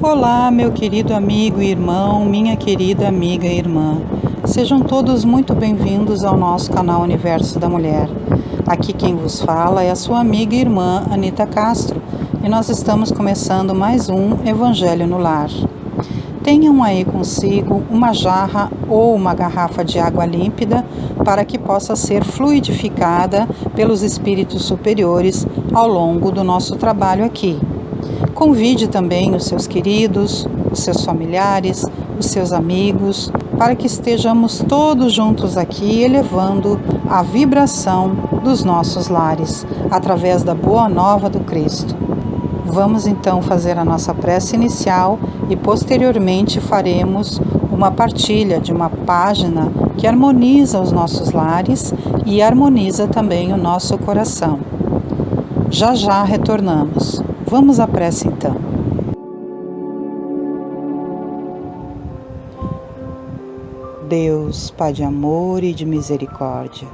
Olá, meu querido amigo e irmão, minha querida amiga e irmã. Sejam todos muito bem-vindos ao nosso canal Universo da Mulher. Aqui quem vos fala é a sua amiga e irmã Anita Castro e nós estamos começando mais um Evangelho no Lar. Tenham aí consigo uma jarra ou uma garrafa de água límpida para que possa ser fluidificada pelos espíritos superiores ao longo do nosso trabalho aqui. Convide também os seus queridos, os seus familiares, os seus amigos, para que estejamos todos juntos aqui elevando a vibração dos nossos lares, através da boa nova do Cristo. Vamos então fazer a nossa prece inicial e posteriormente faremos uma partilha de uma página que harmoniza os nossos lares e harmoniza também o nosso coração. Já já retornamos. Vamos à prece então. Deus, Pai de amor e de misericórdia,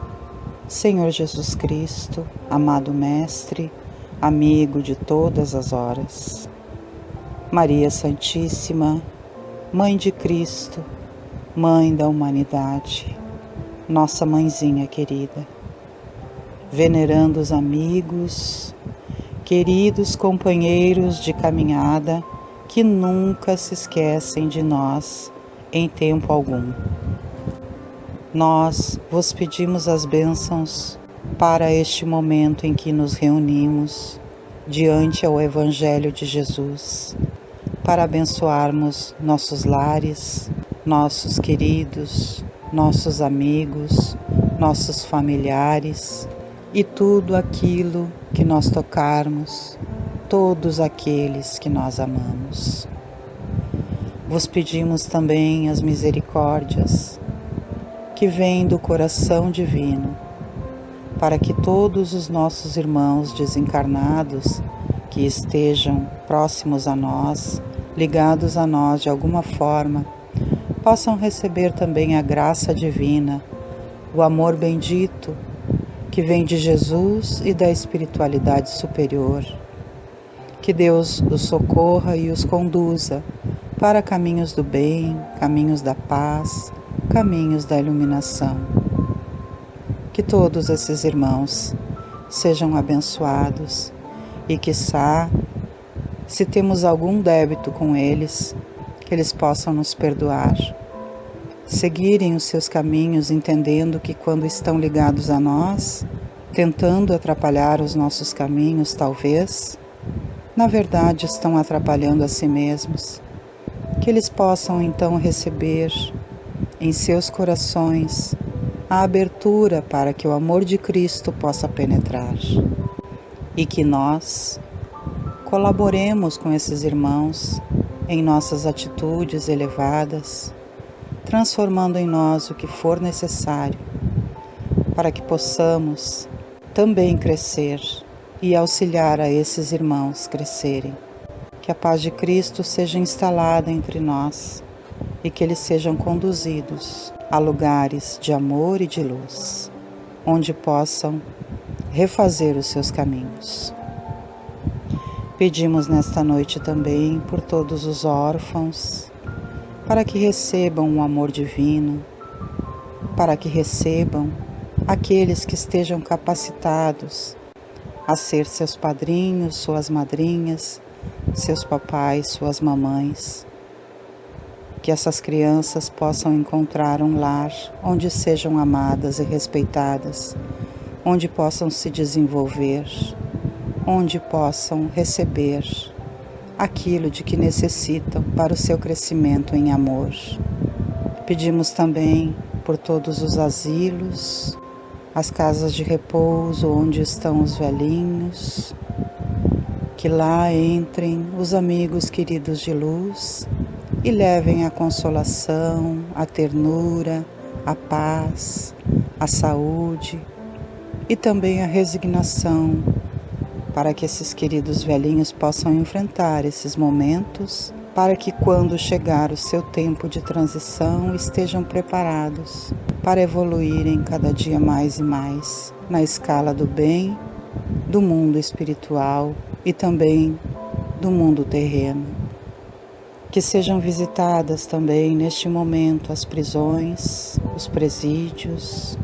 Senhor Jesus Cristo, amado Mestre, amigo de todas as horas, Maria Santíssima, Mãe de Cristo, Mãe da humanidade, nossa mãezinha querida, venerando os amigos, queridos companheiros de caminhada que nunca se esquecem de nós em tempo algum. Nós vos pedimos as bênçãos para este momento em que nos reunimos diante ao Evangelho de Jesus, para abençoarmos nossos lares, nossos queridos, nossos amigos, nossos familiares e tudo aquilo que nós tocarmos, todos aqueles que nós amamos. Vos pedimos também as misericórdias que vêm do coração divino, para que todos os nossos irmãos desencarnados que estejam próximos a nós, ligados a nós de alguma forma, possam receber também a graça divina, o amor bendito que vem de Jesus e da espiritualidade superior. Que Deus os socorra e os conduza para caminhos do bem, caminhos da paz, caminhos da iluminação. Que todos esses irmãos sejam abençoados e quiçá, se temos algum débito com eles, que eles possam nos perdoar. Seguirem os seus caminhos, entendendo que quando estão ligados a nós, tentando atrapalhar os nossos caminhos, talvez, na verdade estão atrapalhando a si mesmos. Que eles possam então receber em seus corações a abertura para que o amor de Cristo possa penetrar. E que nós colaboremos com esses irmãos em nossas atitudes elevadas, transformando em nós o que for necessário, para que possamos também crescer e auxiliar a esses irmãos crescerem. Que a paz de Cristo seja instalada entre nós e que eles sejam conduzidos a lugares de amor e de luz, onde possam refazer os seus caminhos. Pedimos nesta noite também por todos os órfãos, para que recebam um amor divino, para que recebam aqueles que estejam capacitados a ser seus padrinhos, suas madrinhas, seus papais, suas mamães. Que essas crianças possam encontrar um lar onde sejam amadas e respeitadas, onde possam se desenvolver, onde possam receber aquilo de que necessitam para o seu crescimento em amor. Pedimos também por todos os asilos, as casas de repouso onde estão os velhinhos, que lá entrem os amigos queridos de luz e levem a consolação, a ternura, a paz, a saúde e também a resignação, para que esses queridos velhinhos possam enfrentar esses momentos, para que quando chegar o seu tempo de transição estejam preparados para evoluírem cada dia mais e mais na escala do bem, do mundo espiritual e também do mundo terreno. Que sejam visitadas também neste momento as prisões, os presídios,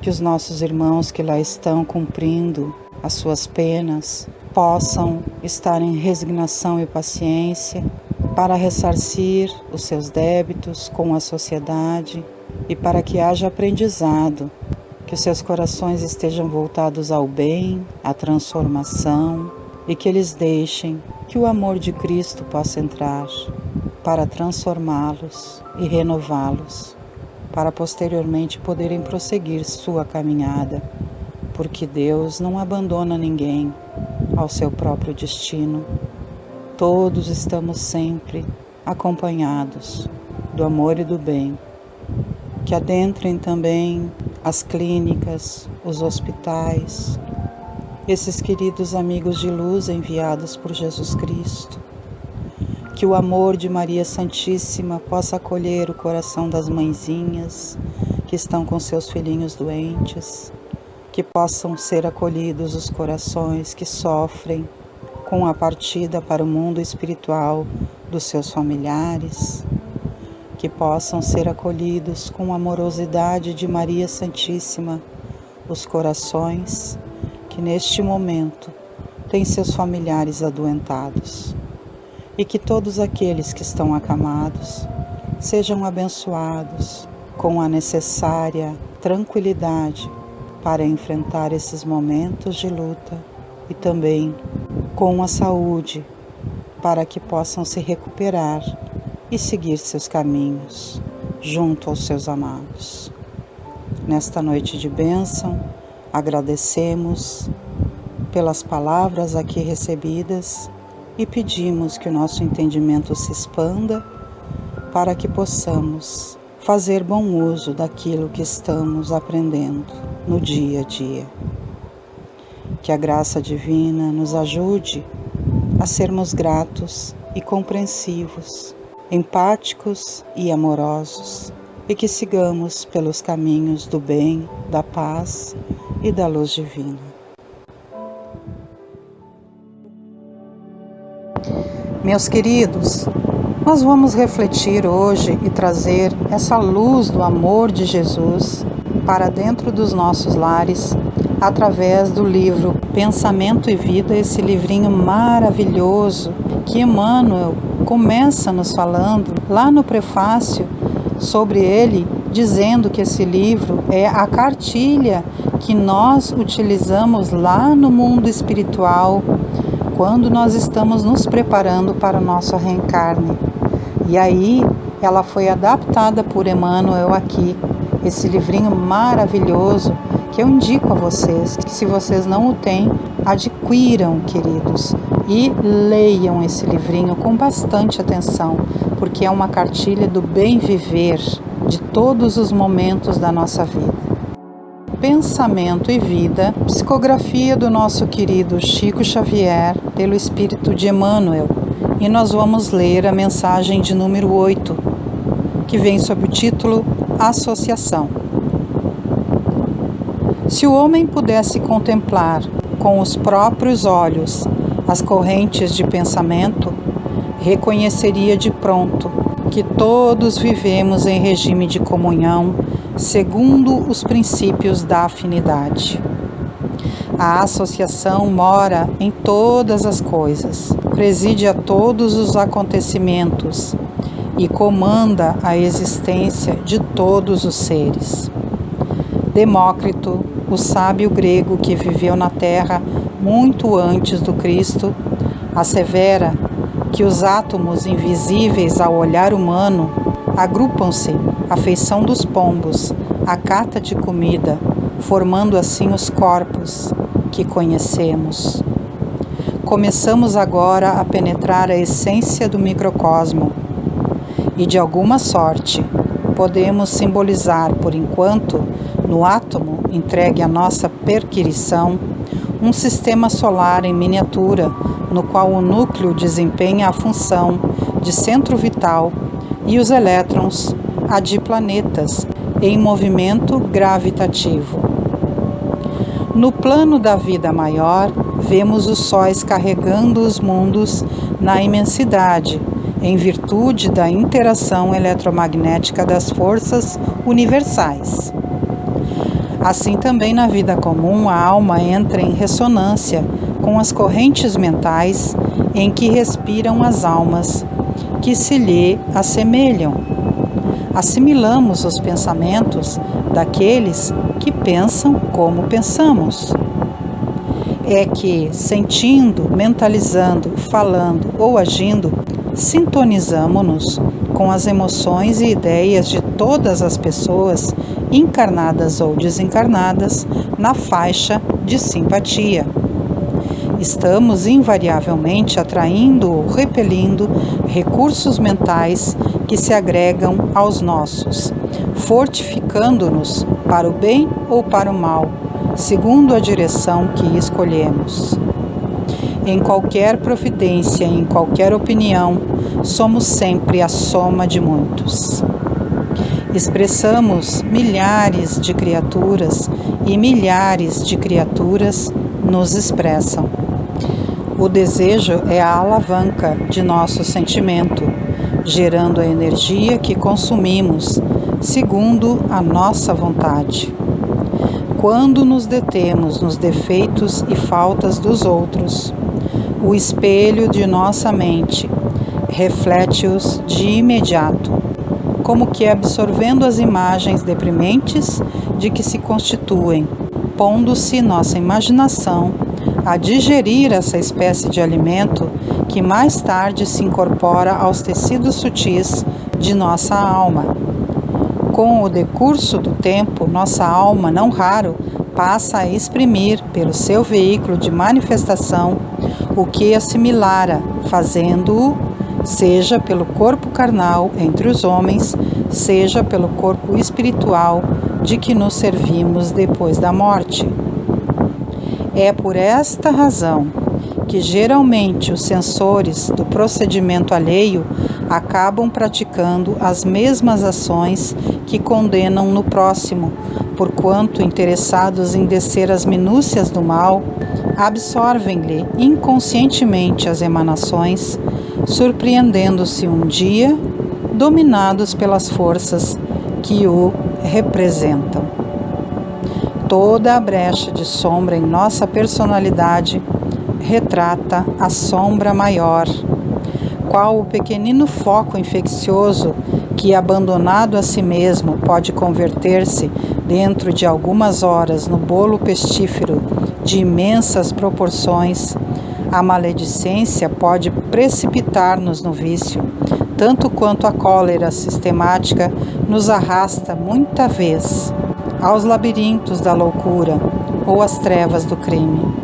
que os nossos irmãos que lá estão cumprindo as suas penas possam estar em resignação e paciência para ressarcir os seus débitos com a sociedade e para que haja aprendizado, que os seus corações estejam voltados ao bem, à transformação e que eles deixem que o amor de Cristo possa entrar para transformá-los e renová-los, para posteriormente poderem prosseguir sua caminhada, porque Deus não abandona ninguém ao seu próprio destino. Todos estamos sempre acompanhados do amor e do bem. Que adentrem também as clínicas, os hospitais, esses queridos amigos de luz enviados por Jesus Cristo. Que o amor de Maria Santíssima possa acolher o coração das mãezinhas que estão com seus filhinhos doentes, que possam ser acolhidos os corações que sofrem com a partida para o mundo espiritual dos seus familiares, que possam ser acolhidos com a amorosidade de Maria Santíssima os corações que neste momento têm seus familiares adoentados, e que todos aqueles que estão acamados sejam abençoados com a necessária tranquilidade para enfrentar esses momentos de luta e também com a saúde para que possam se recuperar e seguir seus caminhos junto aos seus amados. Nesta noite de bênção, agradecemos pelas palavras aqui recebidas e pedimos que o nosso entendimento se expanda para que possamos fazer bom uso daquilo que estamos aprendendo no dia a dia. Que a graça divina nos ajude a sermos gratos e compreensivos, empáticos e amorosos, e que sigamos pelos caminhos do bem, da paz e da luz divina. Meus queridos, nós vamos refletir hoje e trazer essa luz do amor de Jesus para dentro dos nossos lares através do livro Pensamento e Vida, esse livrinho maravilhoso que Emmanuel começa nos falando lá no prefácio sobre ele, dizendo que esse livro é a cartilha que nós utilizamos lá no mundo espiritual quando nós estamos nos preparando para o nosso reencarne. E aí ela foi adaptada por Emmanuel aqui, esse livrinho maravilhoso que eu indico a vocês, que se vocês não o têm, adquiram, queridos, e leiam esse livrinho com bastante atenção, porque é uma cartilha do bem viver de todos os momentos da nossa vida. Pensamento e Vida, psicografia do nosso querido Chico Xavier, pelo Espírito de Emmanuel, e nós vamos ler a mensagem de número 8, que vem sob o título Associação. Se o homem pudesse contemplar com os próprios olhos as correntes de pensamento, reconheceria de pronto que todos vivemos em regime de comunhão segundo os princípios da afinidade. A associação mora em todas as coisas, preside a todos os acontecimentos e comanda a existência de todos os seres. Demócrito, o sábio grego que viveu na Terra muito antes do Cristo, assevera que os átomos invisíveis ao olhar humano agrupam-se à feição dos pombos, à cata de comida, formando assim os corpos que conhecemos. Começamos agora a penetrar a essência do microcosmo e, de alguma sorte, podemos simbolizar, por enquanto, no átomo entregue à nossa perquirição, um sistema solar em miniatura, no qual o núcleo desempenha a função de centro vital e os elétrons a de planetas em movimento gravitativo. No plano da vida maior, vemos os sóis carregando os mundos na imensidade, em virtude da interação eletromagnética das forças universais. Assim também na vida comum, a alma entra em ressonância com as correntes mentais em que respiram as almas, que se lhe assemelham. Assimilamos os pensamentos daqueles que pensam como pensamos. É que, sentindo, mentalizando, falando ou agindo, sintonizamo-nos com as emoções e ideias de todas as pessoas, encarnadas ou desencarnadas, na faixa de simpatia. Estamos invariavelmente atraindo ou repelindo recursos mentais que se agregam aos nossos, fortificando-nos para o bem ou para o mal, segundo a direção que escolhemos. Em qualquer providência, em qualquer opinião, somos sempre a soma de muitos. Expressamos milhares de criaturas e milhares de criaturas nos expressam. O desejo é a alavanca de nosso sentimento, gerando a energia que consumimos, segundo a nossa vontade. Quando nos detemos nos defeitos e faltas dos outros, o espelho de nossa mente reflete-os de imediato, como que absorvendo as imagens deprimentes de que se constituem, pondo-se nossa imaginação a digerir essa espécie de alimento que mais tarde se incorpora aos tecidos sutis de nossa alma. Com o decurso do tempo, nossa alma, não raro, passa a exprimir pelo seu veículo de manifestação o que assimilara, fazendo-o, seja pelo corpo carnal entre os homens, seja pelo corpo espiritual de que nos servimos depois da morte. É por esta razão que geralmente os sensores do procedimento alheio acabam praticando as mesmas ações que condenam no próximo, porquanto, interessados em descer as minúcias do mal, absorvem-lhe inconscientemente as emanações, surpreendendo-se um dia dominados pelas forças que o representam. Toda a brecha de sombra em nossa personalidade retrata a sombra maior, qual o pequenino foco infeccioso que, abandonado a si mesmo, pode converter-se, dentro de algumas horas, no bolo pestífero de imensas proporções. A maledicência pode precipitar-nos no vício, tanto quanto a cólera sistemática nos arrasta muita vez aos labirintos da loucura ou às trevas do crime.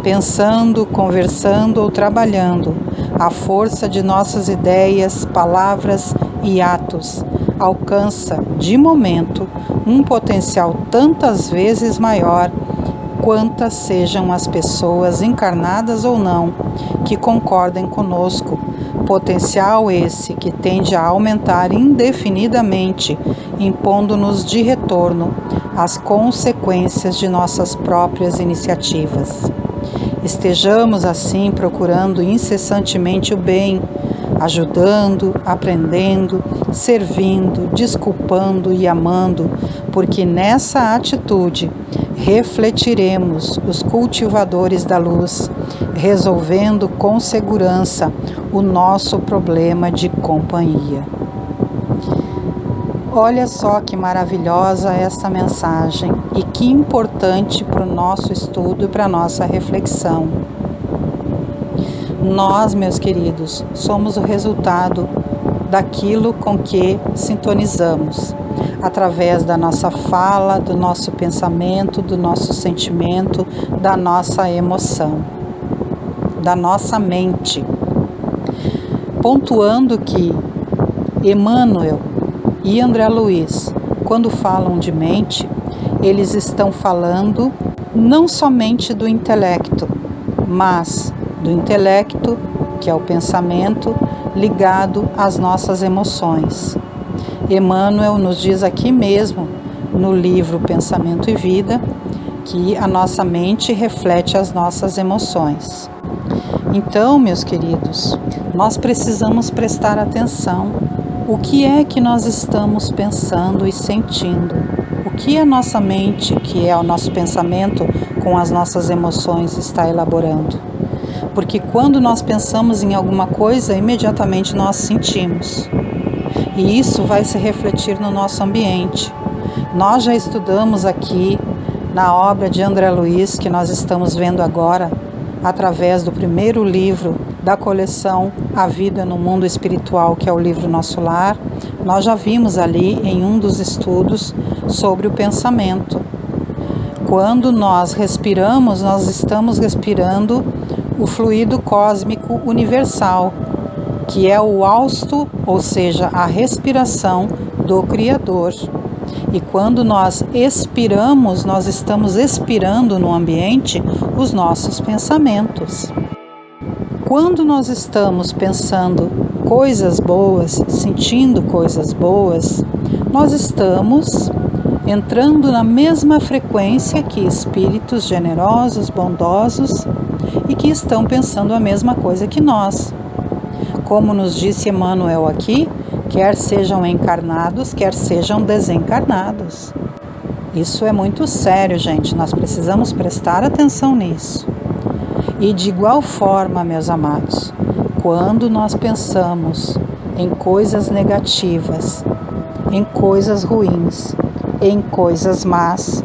Pensando, conversando ou trabalhando, a força de nossas ideias, palavras e atos alcança, de momento, um potencial tantas vezes maior quantas sejam as pessoas, encarnadas ou não, que concordem conosco. Potencial esse que tende a aumentar indefinidamente, impondo-nos de retorno as consequências de nossas próprias iniciativas. Estejamos assim procurando incessantemente o bem, ajudando, aprendendo, servindo, desculpando e amando, porque nessa atitude refletiremos os cultivadores da luz, resolvendo com segurança o nosso problema de companhia. Olha só que maravilhosa essa mensagem e que importante para o nosso estudo e para a nossa reflexão. Nós, meus queridos, somos o resultado daquilo com que sintonizamos, através da nossa fala, do nosso pensamento, do nosso sentimento, da nossa emoção, da nossa mente. Pontuando que Emmanuel e André Luiz, quando falam de mente, eles estão falando não somente do intelecto, mas do intelecto, que é o pensamento, ligado às nossas emoções. Emmanuel nos diz aqui mesmo, no livro Pensamento e Vida, que a nossa mente reflete as nossas emoções. Então, meus queridos, nós precisamos prestar atenção. O que é que nós estamos pensando e sentindo? O que a nossa mente, que é o nosso pensamento, com as nossas emoções, está elaborando? Porque quando nós pensamos em alguma coisa, imediatamente nós sentimos. E isso vai se refletir no nosso ambiente. Nós já estudamos aqui na obra de André Luiz, que nós estamos vendo agora, através do primeiro livro da coleção A Vida no Mundo Espiritual, que é o livro Nosso Lar, nós já vimos ali em um dos estudos sobre o pensamento. Quando nós respiramos, nós estamos respirando o fluido cósmico universal, que é o hausto, ou seja, a respiração do Criador. E quando nós expiramos, nós estamos expirando no ambiente os nossos pensamentos. Quando nós estamos pensando coisas boas, sentindo coisas boas, nós estamos entrando na mesma frequência que espíritos generosos, bondosos e que estão pensando a mesma coisa que nós. Como nos disse Emmanuel aqui, quer sejam encarnados, quer sejam desencarnados. Isso é muito sério, gente, nós precisamos prestar atenção nisso. E de igual forma, meus amados, quando nós pensamos em coisas negativas, em coisas ruins, em coisas más,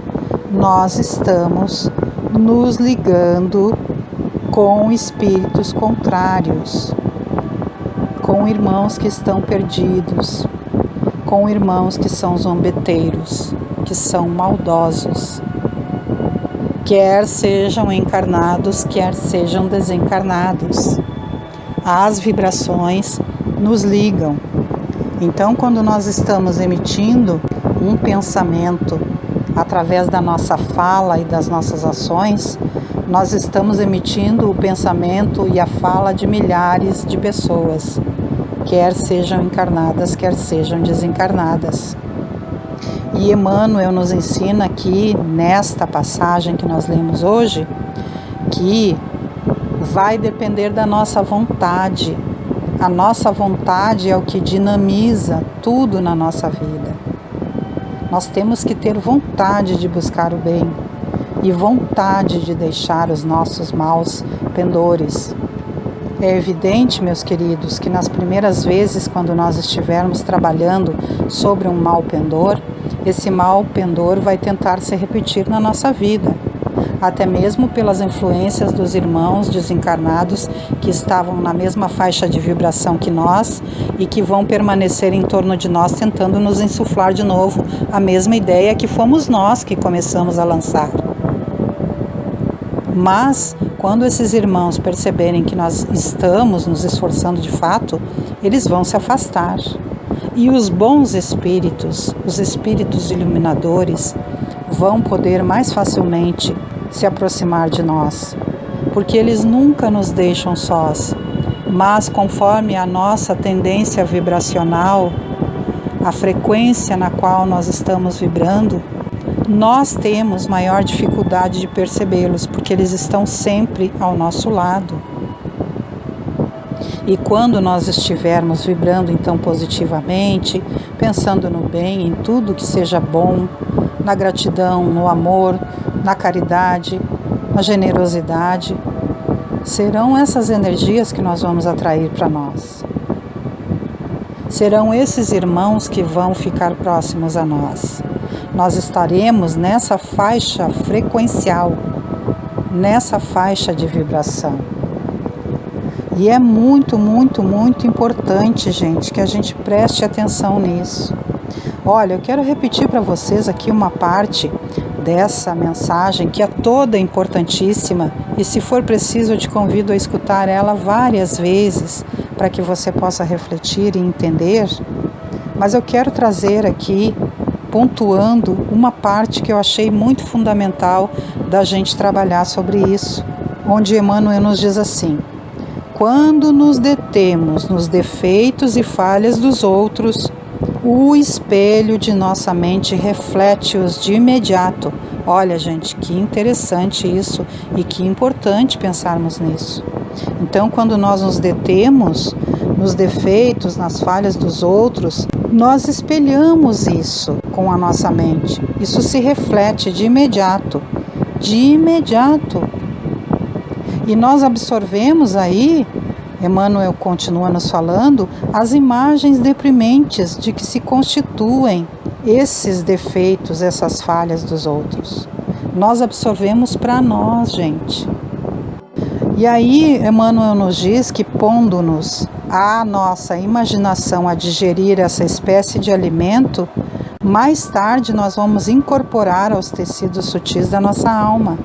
nós estamos nos ligando com espíritos contrários, com irmãos que estão perdidos, com irmãos que são zombeteiros, que são maldosos, quer sejam encarnados, quer sejam desencarnados. As vibrações nos ligam. Então, quando nós estamos emitindo um pensamento através da nossa fala e das nossas ações, nós estamos emitindo o pensamento e a fala de milhares de pessoas, quer sejam encarnadas, quer sejam desencarnadas. E Emmanuel nos ensina aqui, nesta passagem que nós lemos hoje, que vai depender da nossa vontade. A nossa vontade é o que dinamiza tudo na nossa vida. Nós temos que ter vontade de buscar o bem e vontade de deixar os nossos maus pendores. É evidente, meus queridos, que nas primeiras vezes, quando nós estivermos trabalhando sobre um mau pendor, esse mau pendor vai tentar se repetir na nossa vida, até mesmo pelas influências dos irmãos desencarnados que estavam na mesma faixa de vibração que nós e que vão permanecer em torno de nós tentando nos insuflar de novo a mesma ideia que fomos nós que começamos a lançar. Mas, quando esses irmãos perceberem que nós estamos nos esforçando de fato, eles vão se afastar. E os bons espíritos, os espíritos iluminadores, vão poder mais facilmente se aproximar de nós, porque eles nunca nos deixam sós, mas conforme a nossa tendência vibracional, a frequência na qual nós estamos vibrando, nós temos maior dificuldade de percebê-los, porque eles estão sempre ao nosso lado. E quando nós estivermos vibrando então positivamente, pensando no bem, em tudo que seja bom, na gratidão, no amor, na caridade, na generosidade, serão essas energias que nós vamos atrair para nós. Serão esses irmãos que vão ficar próximos a nós. Nós estaremos nessa faixa frequencial, nessa faixa de vibração. E é muito, muito, muito importante, gente, que a gente preste atenção nisso. Olha, eu quero repetir para vocês aqui uma parte dessa mensagem que é toda importantíssima e, se for preciso, eu te convido a escutar ela várias vezes para que você possa refletir e entender. Mas eu quero trazer aqui, pontuando, uma parte que eu achei muito fundamental da gente trabalhar sobre isso, onde Emmanuel nos diz assim: quando nos detemos nos defeitos e falhas dos outros, o espelho de nossa mente reflete-os de imediato. Olha, gente, que interessante isso e que importante pensarmos nisso. Então, quando nós nos detemos nos defeitos, nas falhas dos outros, nós espelhamos isso com a nossa mente. Isso se reflete de imediato. E nós absorvemos aí, Emmanuel continua nos falando, as imagens deprimentes de que se constituem esses defeitos, essas falhas dos outros. Nós absorvemos para nós, gente. E aí, Emmanuel nos diz que, pondo-nos à nossa imaginação a digerir essa espécie de alimento, mais tarde nós vamos incorporar aos tecidos sutis da nossa alma.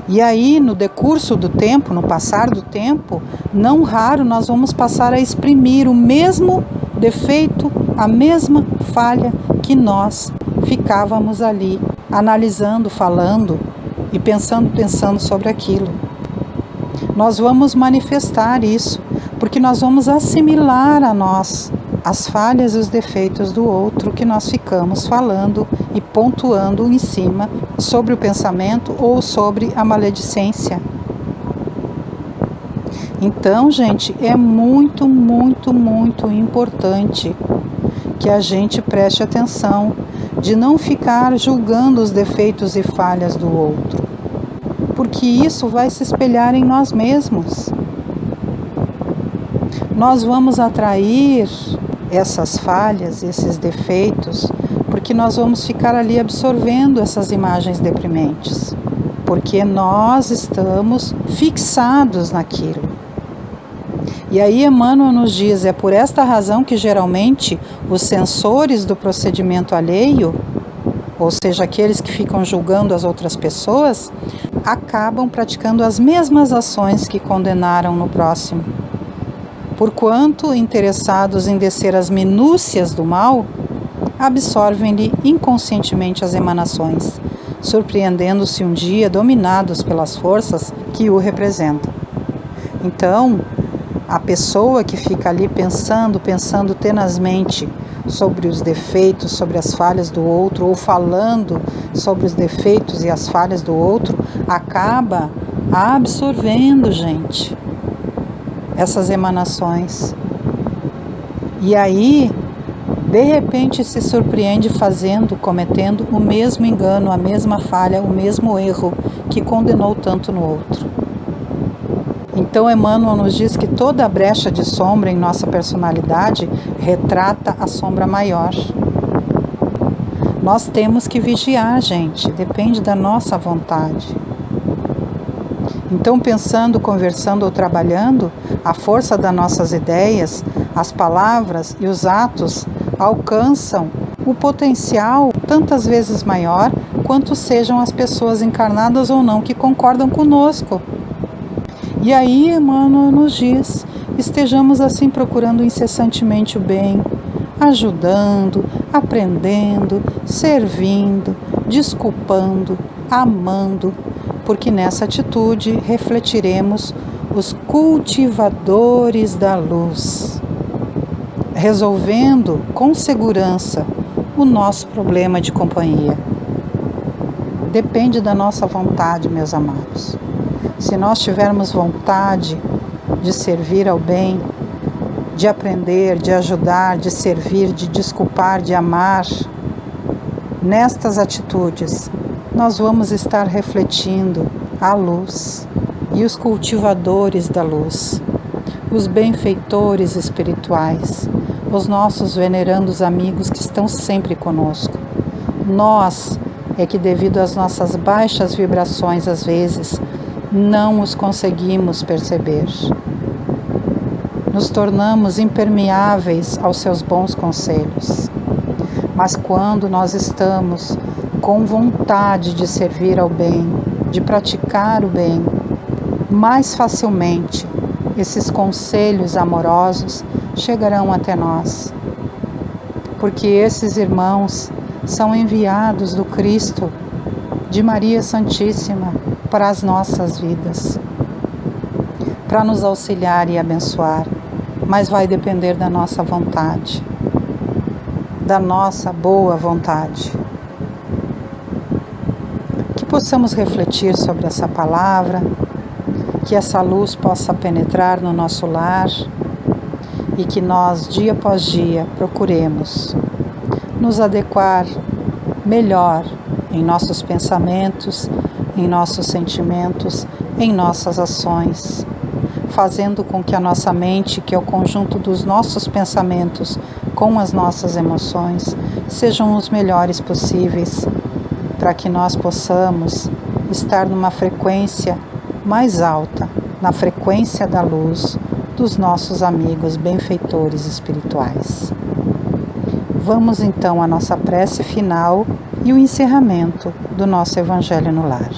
E aí, no decurso do tempo, no passar do tempo, não raro nós vamos passar a exprimir o mesmo defeito, a mesma falha que nós ficávamos ali, analisando, falando e pensando sobre aquilo. Nós vamos manifestar isso, porque nós vamos assimilar a nós as falhas e os defeitos do outro que nós ficamos falando e pontuando em cima sobre o pensamento ou sobre a maledicência. Então, gente, é muito importante que a gente preste atenção de não ficar julgando os defeitos e falhas do outro, porque isso vai se espelhar em nós mesmos. Nós vamos atrair essas falhas, esses defeitos, porque nós vamos ficar ali absorvendo essas imagens deprimentes, porque nós estamos fixados naquilo. E aí Emmanuel nos diz, é por esta razão que geralmente os censores do procedimento alheio, ou seja, aqueles que ficam julgando as outras pessoas, acabam praticando as mesmas ações que condenaram no próximo. Porquanto, interessados em descer as minúcias do mal, absorvem-lhe inconscientemente as emanações, surpreendendo-se um dia dominados pelas forças que o representam. Então, a pessoa que fica ali pensando tenazmente sobre os defeitos, sobre as falhas do outro, ou falando sobre os defeitos e as falhas do outro, acaba absorvendo, gente, essas emanações. E aí, de repente, se surpreende cometendo o mesmo engano, a mesma falha, o mesmo erro que condenou tanto no outro. Então, Emmanuel nos diz que toda brecha de sombra em nossa personalidade retrata a sombra maior. Nós temos que vigiar, gente, depende da nossa vontade. Então, pensando, conversando ou trabalhando, a força das nossas ideias, as palavras e os atos alcançam o potencial tantas vezes maior quanto sejam as pessoas encarnadas ou não que concordam conosco. E aí Emmanuel nos diz, estejamos assim procurando incessantemente o bem, ajudando, aprendendo, servindo, desculpando, amando, porque nessa atitude refletiremos os cultivadores da luz, resolvendo com segurança o nosso problema de companhia. Depende da nossa vontade, meus amados. Se nós tivermos vontade de servir ao bem, de aprender, de ajudar, de servir, de desculpar, de amar, nestas atitudes, nós vamos estar refletindo a luz e os cultivadores da luz, os benfeitores espirituais, os nossos venerandos amigos que estão sempre conosco. Nós é que, devido às nossas baixas vibrações, às vezes, não os conseguimos perceber. Nos tornamos impermeáveis aos seus bons conselhos. Mas quando nós estamos com vontade de servir ao bem, de praticar o bem, mais facilmente esses conselhos amorosos chegarão até nós. Porque esses irmãos são enviados do Cristo, de Maria Santíssima, para as nossas vidas, para nos auxiliar e abençoar, mas vai depender da nossa vontade, da nossa boa vontade. Que possamos refletir sobre essa palavra, que essa luz possa penetrar no nosso lar, e que nós, dia após dia, procuremos nos adequar melhor em nossos pensamentos, em nossos sentimentos, em nossas ações, fazendo com que a nossa mente, que é o conjunto dos nossos pensamentos com as nossas emoções, sejam os melhores possíveis, para que nós possamos estar numa frequência mais alta, na frequência da luz dos nossos amigos benfeitores espirituais. Vamos então à nossa prece final e o encerramento do nosso Evangelho no Lar.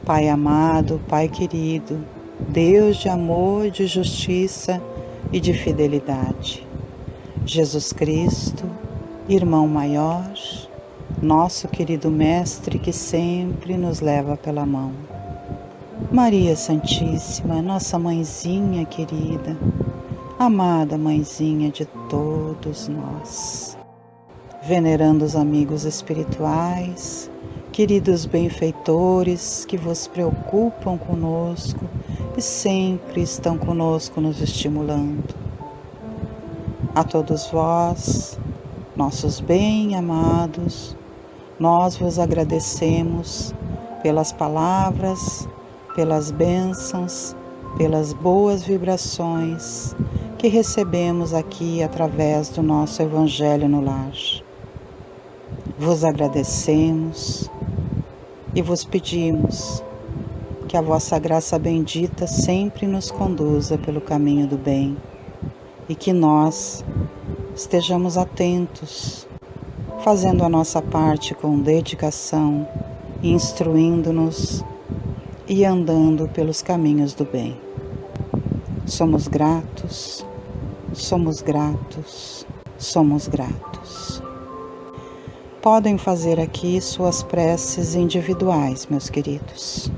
Pai amado, Pai querido, Deus de amor, de justiça e de fidelidade, Jesus Cristo, irmão maior, nosso querido Mestre que sempre nos leva pela mão. Maria Santíssima, nossa mãezinha querida, amada mãezinha de todos nós, venerando os amigos espirituais, queridos benfeitores que vos preocupam conosco e sempre estão conosco nos estimulando. A todos vós, nossos bem-amados, nós vos agradecemos pelas palavras, pelas bênçãos, pelas boas vibrações que recebemos aqui através do nosso Evangelho no Lar. Vos agradecemos e vos pedimos que a vossa graça bendita sempre nos conduza pelo caminho do bem e que nós estejamos atentos, fazendo a nossa parte com dedicação, instruindo-nos e andando pelos caminhos do bem. Somos gratos, somos gratos, somos gratos. Podem fazer aqui suas preces individuais, meus queridos.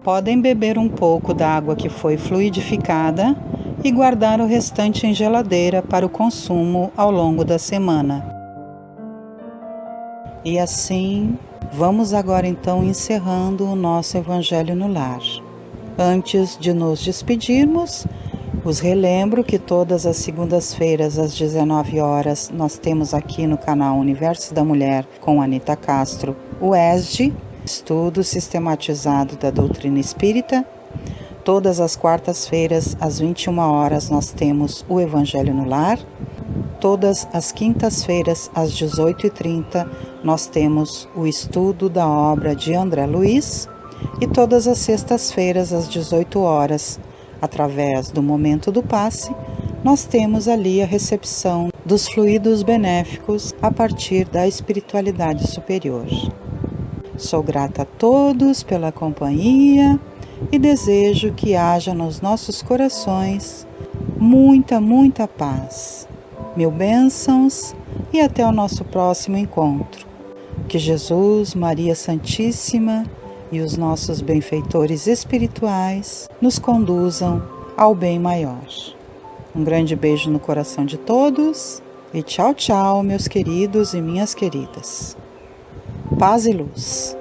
Podem beber um pouco da água que foi fluidificada e guardar o restante em geladeira para o consumo ao longo da semana. E assim, vamos agora então encerrando o nosso Evangelho no Lar. Antes de nos despedirmos, os relembro que todas as segundas-feiras às 19 horas nós temos aqui no canal Universo da Mulher com Anita Castro o ESD, Estudo Sistematizado da Doutrina Espírita. Todas as quartas-feiras, às 21 horas, nós temos o Evangelho no Lar. Todas as quintas-feiras, às 18h30, nós temos o estudo da obra de André Luiz. E todas as sextas-feiras, às 18 horas, através do Momento do Passe, nós temos ali a recepção dos fluidos benéficos a partir da espiritualidade superior. Sou grata a todos pela companhia e desejo que haja nos nossos corações muita, muita paz. Mil bênçãos e até o nosso próximo encontro. Que Jesus, Maria Santíssima e os nossos benfeitores espirituais nos conduzam ao bem maior. Um grande beijo no coração de todos e tchau, tchau, meus queridos e minhas queridas. Paz e luz.